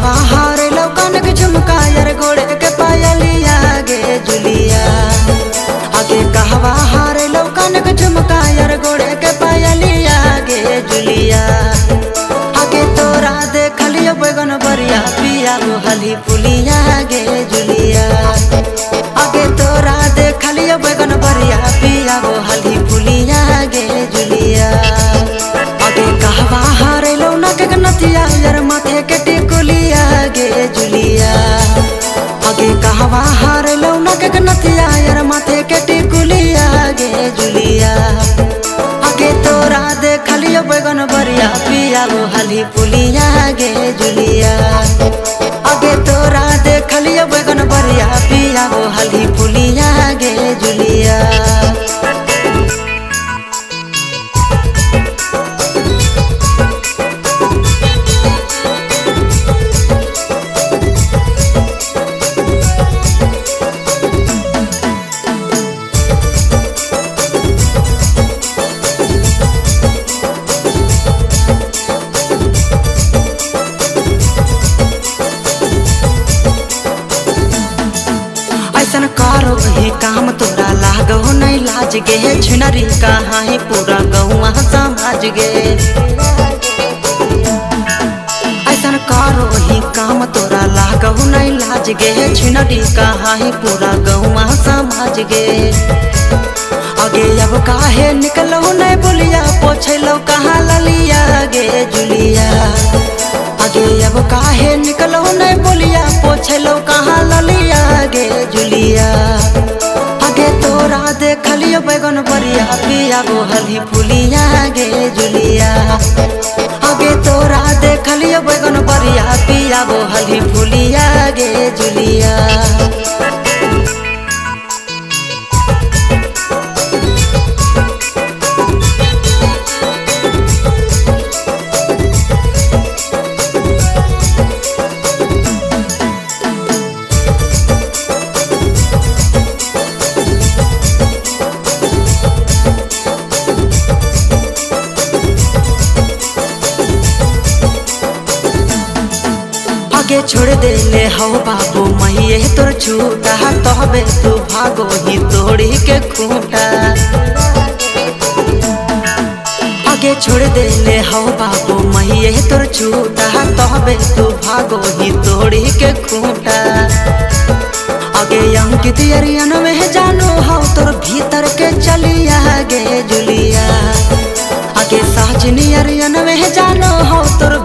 कहवा हारे लौकन के झुमका यार गोड़े के पायलिया गे जुलिया। आगे कहवा हारे लौकन के झुमका यार गोड़े के पायलिया गे जुलिया। आगे तोरा देखलियो बैगन बरिया पिया हली पुलिया गे जुलिया। आगे तोरा देखलियो बैगन बरिया पिया हली पुलिया गे जुलिया। आगे कहवा हारे लौना के नथिया यार माथे के टिकुलिया गे जुलिया। आगे कहवा हारे लौना के नथिया यार माथे के टिकुलिया गे जुलिया। आगे तोरा देखलियो बैगन बरिया पिया हली पुलिया गे जुलिया। आगे तोरा देखलियो बैगन बरिया पिया हली पुलिया गे जुलिया। ऐसन करो ही काम तोरा लागो नहीं लाज गे छिनरी कहाँ ही पूरा गौवा समाज गे। ऐसन करो ही काम तोरा लागो नहीं लाज गे छिनरी कहाँ ही पूरा गौवा समाज गे। आगे अब काहे निकलो नहीं बोलिया पोछलो कहाँ ललिया गे जुलिया। आगे अब काहे निकलो नहीं बोलिया पोछलो कहाँ ललिया गे जुलिया। आगे तोरा देखलियो बैगन बरिया पिया हली पुलिया गे जुलिया। आगे तोरा देखलियो बैगन बरिया पिया हली पुलिया गे जुलिया। आगे छोड़ दे ले हो बाबू मैये तोर छूटा तबे तू भागो ही तोड़ी के खूंटा। आगे छोड़ दे ले हो बाबू मैये तोर छूटा तबे तू भागो ही तोड़ी के खूंटा। आगे अंकित अरियन में जानो हो तोर भीतर के चलिया गे जुलिया। आगे साजनी अरियन में जानो हो तोर